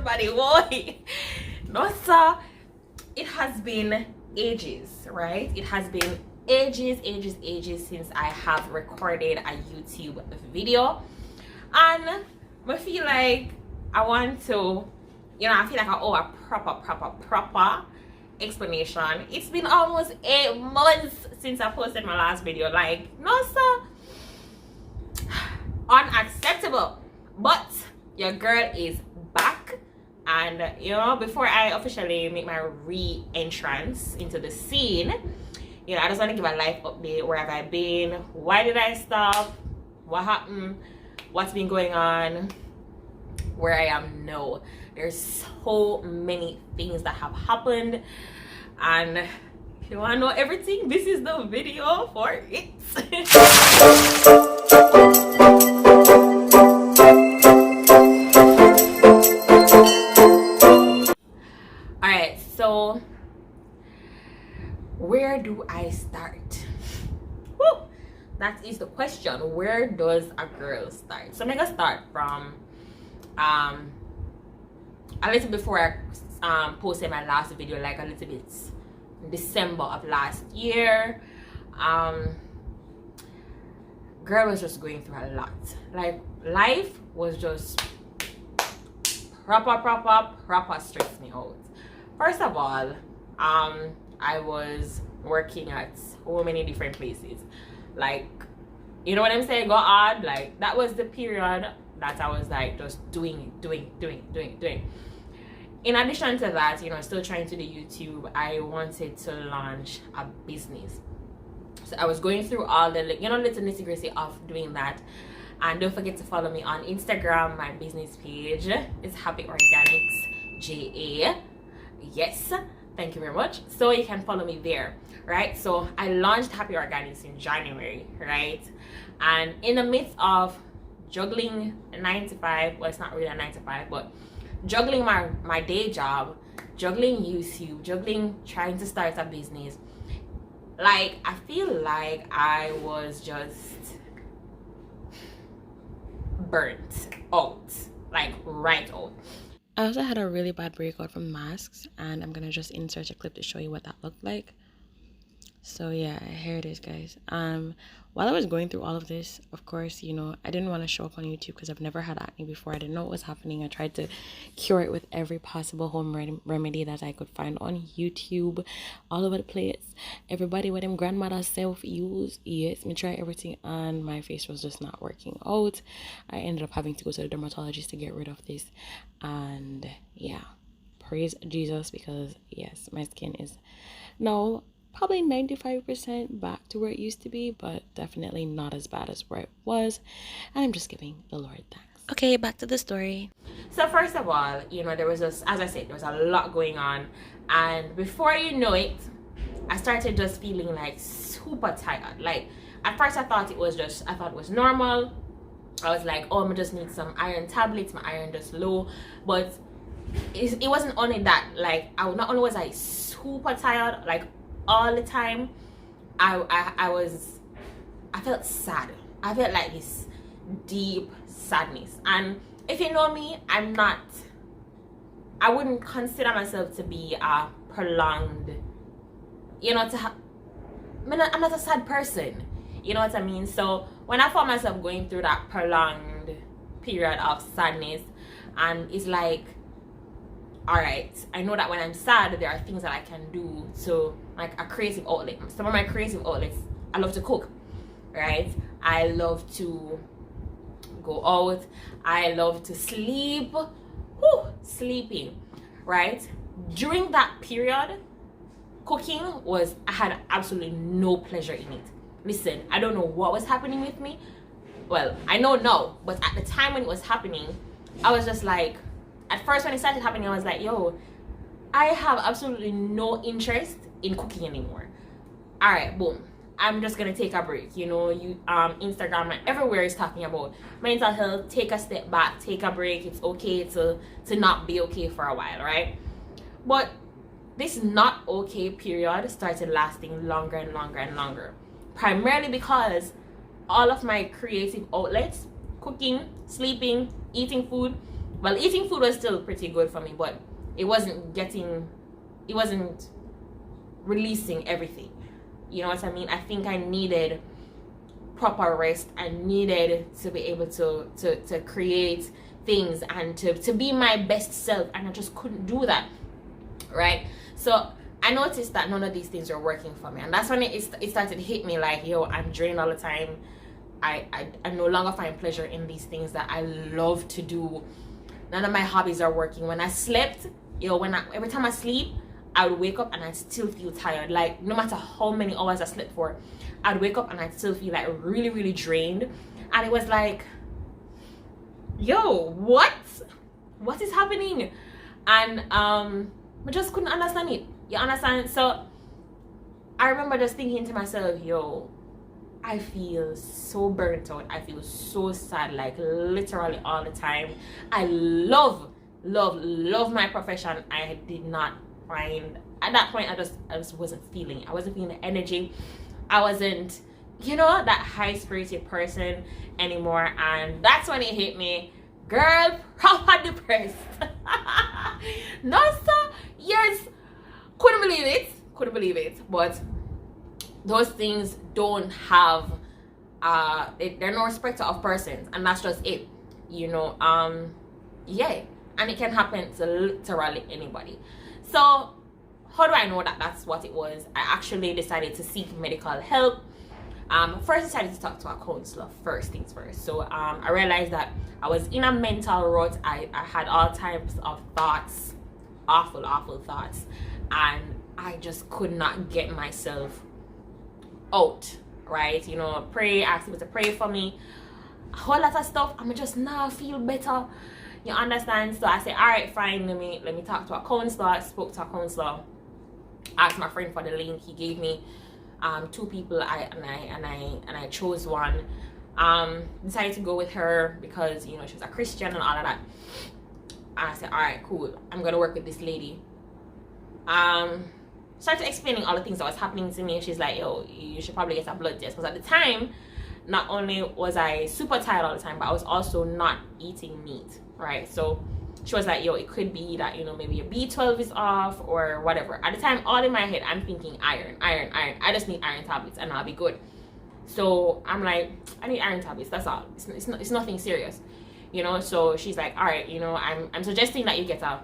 everybody. Why? No, sir. It has been ages, right? It has been ages since I have recorded a YouTube video, and I feel like I want to, I feel like I owe a proper explanation. It's been almost 8 months since I posted my last video. Like, no, sir. Unacceptable. But your girl is back, and before I officially make my re-entrance into the scene, I just want to give a life update. Where have I been? Why did I stop? What happened? What's been going on? Where I am now. There's so many things that have happened, and if you want to know everything, this is the video for it. Alright, so where do I start? Woo! That is the question. Where does a girl start? So I'm gonna start from a little before I posted my last video, like a little bit December of last year. Girl was just going through a lot. Like, life was just proper stressed me out. First of all, I was working at so many different places. Like, you know what I'm saying? Go on. Like, that was the period that I was like just doing. In addition to that, still trying to do YouTube, I wanted to launch a business. So I was going through all the little nitty-gritty of doing that. And don't forget to follow me on Instagram. My business page is Happy Organics JA. Yes, thank you very much. So you can follow me there, right? So I launched Happy Organics in January, right? And in the midst of juggling a 9 to 5, well, it's not really a 9 to 5, but juggling my day job, juggling YouTube, juggling trying to start a business, like, I feel like I was just burnt out, like right out. I also had a really bad breakout from masks, and I'm gonna just insert a clip to show you what that looked like. So yeah, here it is, guys. While I was going through all of this, of course, I didn't want to show up on YouTube because I've never had acne before. I didn't know what was happening. I tried to cure it with every possible home remedy that I could find on YouTube, all over the place. Everybody with them grandmother self-use. Yes, me try everything, and my face was just not working out. I ended up having to go to the dermatologist to get rid of this, and yeah, praise Jesus, because yes, my skin is now probably 95% back to where it used to be, but definitely not as bad as where it was, and I'm just giving the Lord thanks. Okay, back to the story. So first of all, there was as I said, there was a lot going on, and before you know it, I started just feeling like super tired. Like, at first I thought it was normal. I was like, oh, I just need some iron tablets, my iron just low. But it wasn't only that. Like, not only was I super tired, like all the time, I felt sad. I felt like this deep sadness. And if you know me, I wouldn't consider myself to be a prolonged, I'm not a sad person, you know what I mean? So when I found myself going through that prolonged period of sadness, and it's like, all right, I know that when I'm sad, there are things that I can do to, like, a creative outlet. Some of my creative outlets, I love to cook, right? I love to go out. I love to sleep. Sleeping, right? During that period, cooking I had absolutely no pleasure in it. Listen, I don't know what was happening with me. Well, I know now, but at the time when it was happening, I was just like, at first when it started happening, I was like, yo, I have absolutely no interest in cooking anymore. All right, boom. I'm just gonna take a break. Instagram and everywhere is talking about mental health. Take a step back, take a break. It's okay to not be okay for a while, right? But this not okay period started lasting longer and longer. Primarily because all of my creative outlets, cooking, sleeping, eating food, well, eating food was still pretty good for me, but it wasn't releasing everything. You know what I mean? I think I needed proper rest. I needed to be able to create things and to be my best self, and I just couldn't do that, right? So I noticed that none of these things are working for me, and that's when it started to hit me like, yo, I'm drained all the time. I no longer find pleasure in these things that I love to do. None of my hobbies are working. When I slept, every time I sleep, I would wake up and I'd still feel tired. Like, no matter how many hours I slept for, I'd wake up and I'd still feel like really, really drained. And it was like, yo, what is happening? And I just couldn't understand it. You understand? So I remember just thinking to myself, yo, I feel so burnt out. I feel so sad, like literally all the time. I love my profession. I did not find, at that point, I just wasn't feeling it. I wasn't feeling the energy. I wasn't, that high spirited person anymore. And that's when it hit me. Girl, proper depressed. No, sir. Yes. Couldn't believe it. But those things don't have they're no respecter of persons, and that's just it. Yeah. And it can happen to literally anybody. So how do I know that that's what it was? I actually decided to seek medical help. First I decided to talk to a counselor, first things first. So I realized that I was in a mental rut. I had all types of thoughts, awful thoughts, and I just could not get myself out, right? Pray, ask people to pray for me, a whole lot of stuff. I'm just not feel better, you understand? So I said, all right, fine, let me talk to a counselor. I spoke to a counselor, asked my friend for the link. He gave me two people. I chose one. Decided to go with her because she was a Christian and all of that. And I said, all right, cool, I'm gonna work with this lady. Started explaining all the things that was happening to me. She's like, yo, you should probably get a blood test, because at the time, not only was I super tired all the time, but I was also not eating meat, right? So she was like, yo, it could be that maybe your B12 is off or whatever. At the time, all in my head, I'm thinking iron. I just need iron tablets and I'll be good. So I'm like, I need iron tablets, that's all. It's nothing serious, So she's like, all right, I'm suggesting that you get a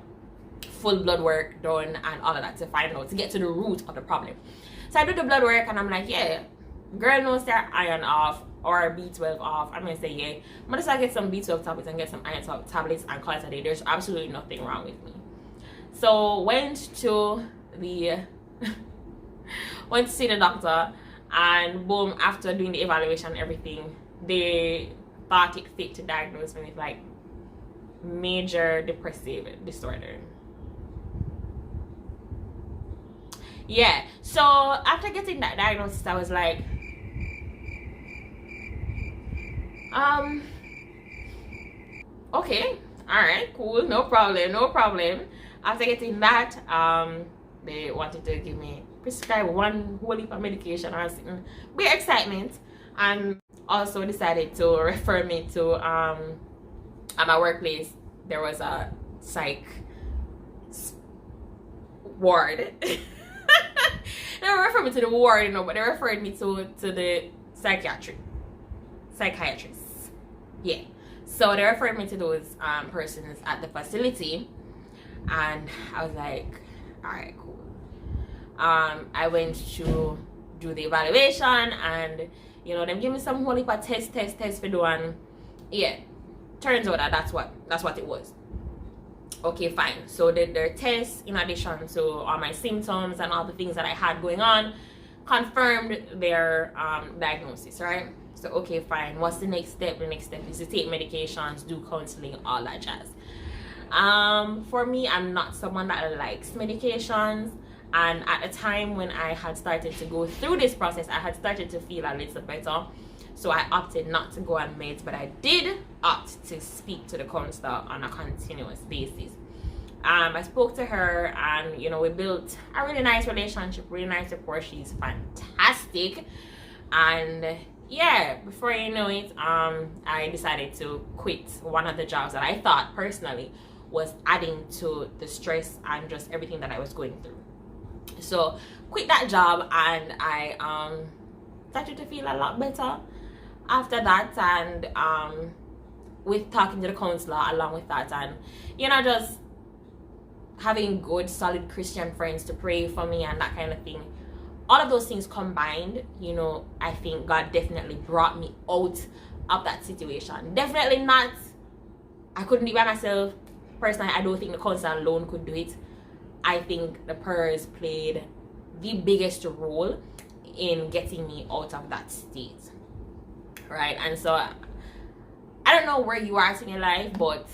full blood work done and all of that to find out, to get to the root of the problem. So I do the blood work and I'm like, yeah, girl knows their iron off or B12 off. I'm gonna say, yeah, I'm gonna start get some B12 tablets and get some iron tablets and call it a day. There's absolutely nothing wrong with me. So went to see the doctor, and boom, after doing the evaluation and everything, they thought it fit to diagnose me with like major depressive disorder. Yeah, so after getting that diagnosis, I was like, okay, all right, cool, no problem. After getting that, they wanted to prescribe one whole heap of medication. I was in big excitement, and also decided to refer me to at my workplace. There was a psych ward. They didn't refer me to the ward, but they referred me to the psychiatrist. Yeah. So they referred me to those persons at the facility, and I was like, all right, cool. I went to do the evaluation, and them give me some whole heap of test for doing. Yeah, turns out that that's what it was. Okay, fine. So their tests, in addition to all my symptoms and all the things that I had going on, confirmed their diagnosis, right? So okay, fine. What's the next step? The next step is to take medications, do counseling, all that jazz. For me, I'm not someone that likes medications, and at the time when I had started to go through this process, I had started to feel a little better. So I opted not to go on meds, but I did opt to speak to the counselor on a continuous basis. I spoke to her, and we built a really nice relationship, really nice rapport. She's fantastic, and yeah, before you know it, I decided to quit one of the jobs that I thought personally was adding to the stress and just everything that I was going through. So quit that job, and I started to feel a lot better after that, and with talking to the counselor along with that, and just having good solid Christian friends to pray for me and that kind of thing. All of those things combined, I think God definitely brought me out of that situation. Definitely not, I couldn't do it by myself. Personally, I don't think the counselor alone could do it. I think the prayers played the biggest role in getting me out of that state. Right? And so, I don't know where you are in your life, but,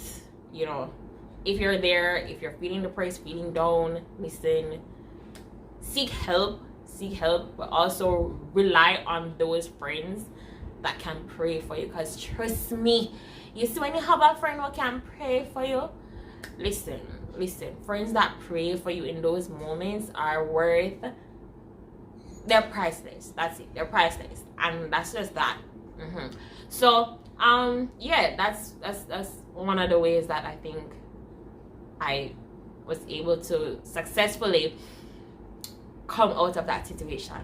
if you're there, if you're feeling depressed, feeling down, listen, seek help, but also rely on those friends that can pray for you. Because trust me, you see, when you have a friend who can pray for you, listen, friends that pray for you in those moments are worth, they're priceless. That's it, they're priceless, and that's just that. So yeah, that's one of the ways that I think I was able to successfully come out of that situation.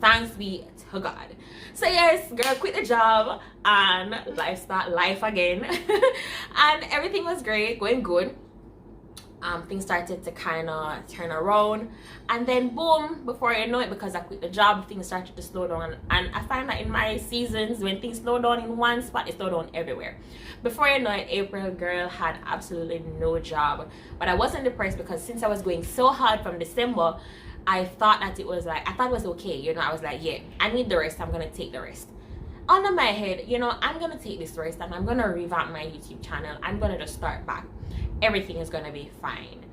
Thanks be to God. So yes, girl, quit the job and start life again. And everything was great, going good. Things started to kind of turn around, and then boom, before you know it, because I quit the job, things started to slow down. And I find that in my seasons, when things slow down in one spot, it slow down everywhere. Before you know it, April, girl, had absolutely no job. But I wasn't depressed, because since I was going so hard from December, I thought that it was okay. I was like, yeah, I need the rest, I'm gonna take the rest. Under my head, I'm gonna take this rest, and I'm gonna revamp my YouTube channel. I'm gonna just start back. Everything is gonna be fine.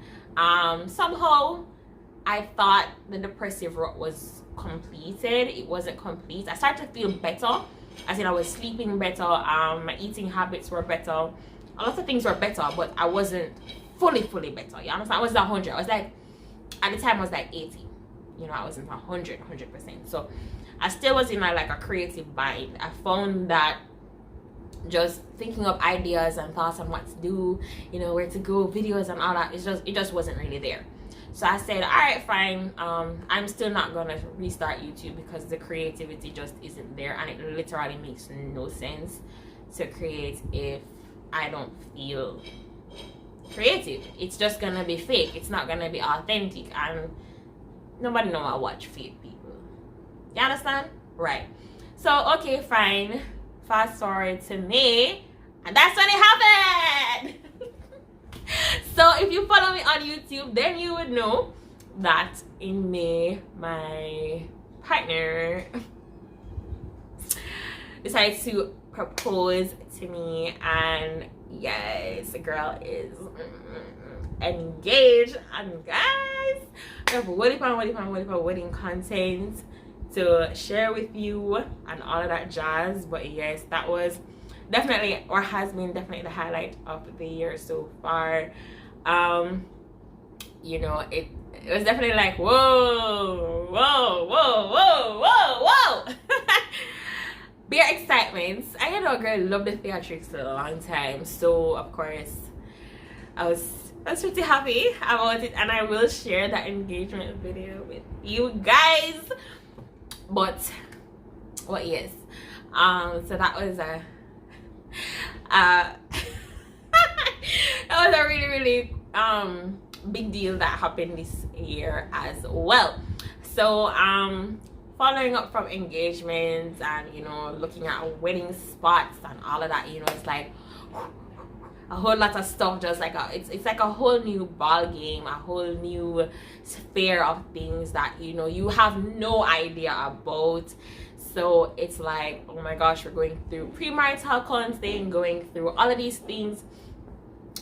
Somehow I thought the depressive rut was completed. It wasn't complete. I started to feel better, as in I was sleeping better, my eating habits were better, a lot of things were better, but I wasn't fully better. You understand? I wasn't 100. I was like, at the time I was like 80. I wasn't 100%. So I still was in a creative bind. I found that just thinking of ideas and thoughts on what to do, where to go, videos and all that, it just wasn't really there. So I said, all right, fine, I'm still not gonna restart YouTube, because the creativity just isn't there, and it literally makes no sense to create if I don't feel creative. It's just gonna be fake. It's not gonna be authentic, and nobody know I watch fake people. You understand? Right. So okay, fine. Fast forward to May, and that's when it happened. So if you follow me on YouTube, then you would know that in May, my partner decided to propose to me, and yes, the girl is engaged. And guys, I have wedding content to share with you and all of that jazz. But yes, that was definitely, or has been definitely, the highlight of the year so far. It was definitely like whoa bare excitement. I girl, love the theatrics for a long time, so of course I was pretty happy about it, and I will share that engagement video with you guys. But yes, so that was that was a really big deal that happened this year as well. So following up from engagements and looking at wedding spots and all of that, it's like a whole lot of stuff, just like it's like a whole new ball game, a whole new sphere of things that you have no idea about. So it's like, oh my gosh, we're going through premarital counseling, going through all of these things,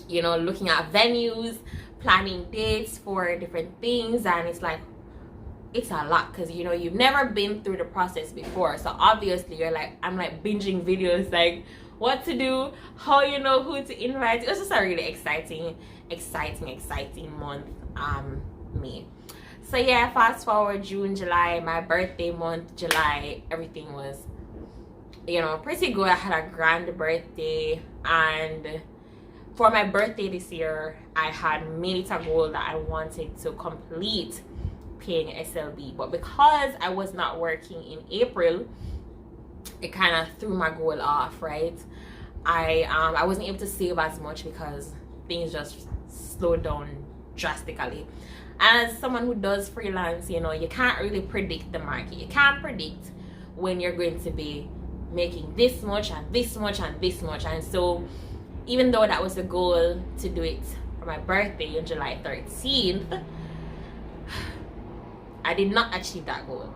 looking at venues, planning dates for different things, and it's like, it's a lot, because you've never been through the process before. So obviously you're like, I'm like binging videos, like what to do, how who to invite. It was just a really exciting month, May. So yeah, fast forward June, July, my birthday month, July, everything was you know, pretty good. I had a grand birthday, and for my birthday this year, I had made it a goal that I wanted to complete paying SLB, but because I was not working in April, it kind of threw my goal off, right? I wasn't able to save as much because things just slowed down drastically. And as someone who does freelance, you know, you can't really predict the market. You can't predict when you're going to be making this much and this much and this much. And so even though that was the goal to do it for my birthday on July 13th, I did not achieve that goal.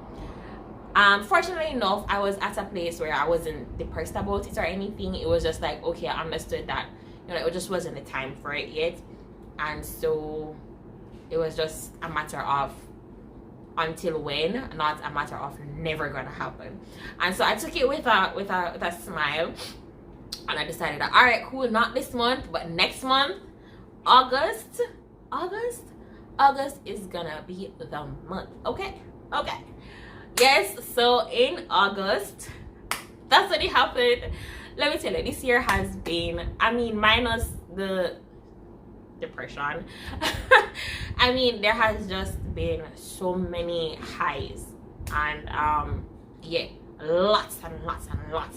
Fortunately enough, I was at a place where I wasn't depressed about it or anything. It was just like, okay, I understood that, you know, it just wasn't the time for it yet. And so it was just a matter of until when, not a matter of never gonna happen. And so I took it with a smile, and I decided that, all right, cool, not this month, but next month, August is gonna be the month. Okay. Yes, so in August, that's when it happened. Let me tell you, this year has been, I mean, minus the depression, I mean, there has just been so many highs, and yeah, lots and lots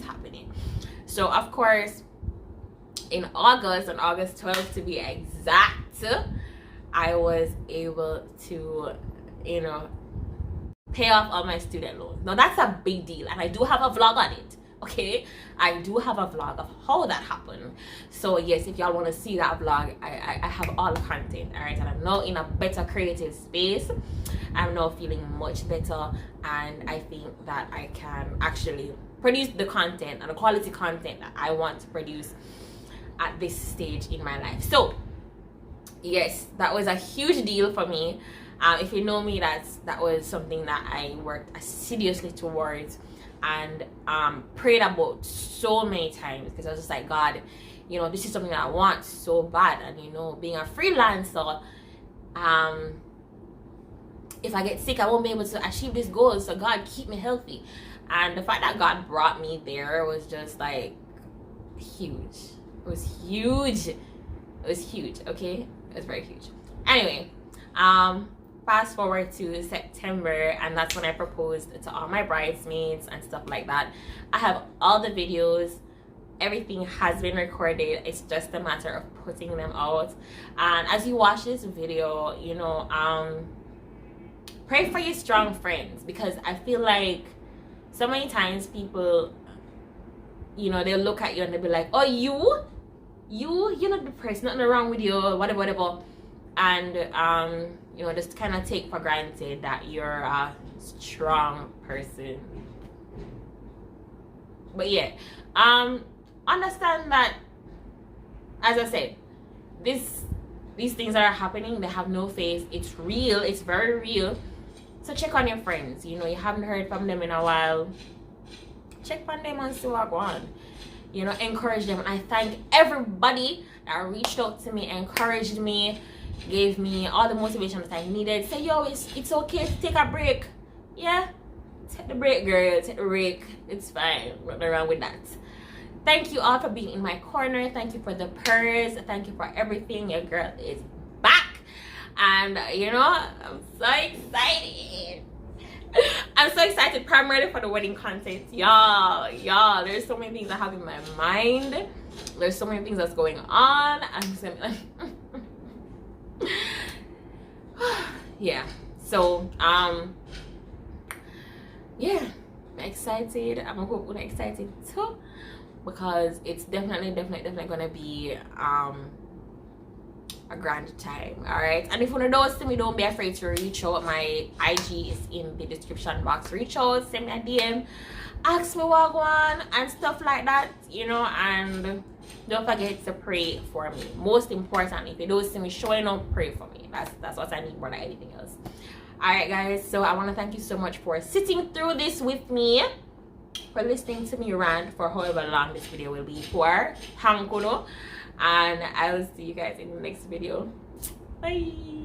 happening. So of course, in August, on August 12th to be exact, I was able to, you know, pay off all my student loans. Now that's a big deal, and I do have a vlog on it. Okay, I do have a vlog of how that happened. So yes, if y'all want to see that vlog, I have all the content. All right, and I'm now in a better creative space. I'm now feeling much better, and I think that I can actually produce the content and the quality content that I want to produce at this stage in my life. So yes, that was a huge deal for me. If you know me, that was something that I worked assiduously towards and prayed about so many times, because I was just like, God, you know, this is something that I want so bad. And you know, being a freelancer, if I get sick, I won't be able to achieve this goal. So God, keep me healthy. And the fact that God brought me there was just like huge. It was huge. Okay, it was very huge. Anyway, fast forward to September, and that's when I proposed to all my bridesmaids and stuff like that. I have all the videos, everything has been recorded. It's just a matter of putting them out. And as you watch this video, you know, pray for your strong friends, because I feel like so many times people, you know, they'll look at you and they'll be like, oh, you're not depressed, nothing wrong with you, whatever. And you know, just kind of take for granted that you're a strong person. But yeah, understand that, as I said, these things are happening. They have no face. It's real. It's very real. So check on your friends. You know, you haven't heard from them in a while. Check on them and see what's going on. You know, encourage them. I thank everybody that reached out to me, encouraged me, gave me all the motivation that I needed. Say, yo, it's okay to take a break. Yeah, take the break, girl. Take the break. It's fine. Nothing wrong with that. Thank you all for being in my corner. Thank you for the prayers. Thank you for everything. Your girl is back. And you know, I'm so excited. I'm so excited primarily for the wedding content. Y'all, there's so many things I have in my mind. There's so many things that's going on. I'm just gonna be like yeah. So yeah, I'm excited. I'm hoping excited too, because it's definitely gonna be a grand time. All right, and if one of those to me, don't be afraid to reach out. My IG is in the description box. Reach out, send me a DM, ask me what I want and stuff like that, you know. And don't forget to pray for me. Most importantly, if you don't see me showing up, pray for me. That's what I need more than anything else. All right, guys, so I want to thank you so much for sitting through this with me, for listening to me rant for however long this video will be for. Hankuno. And I will see you guys in the next video. Bye.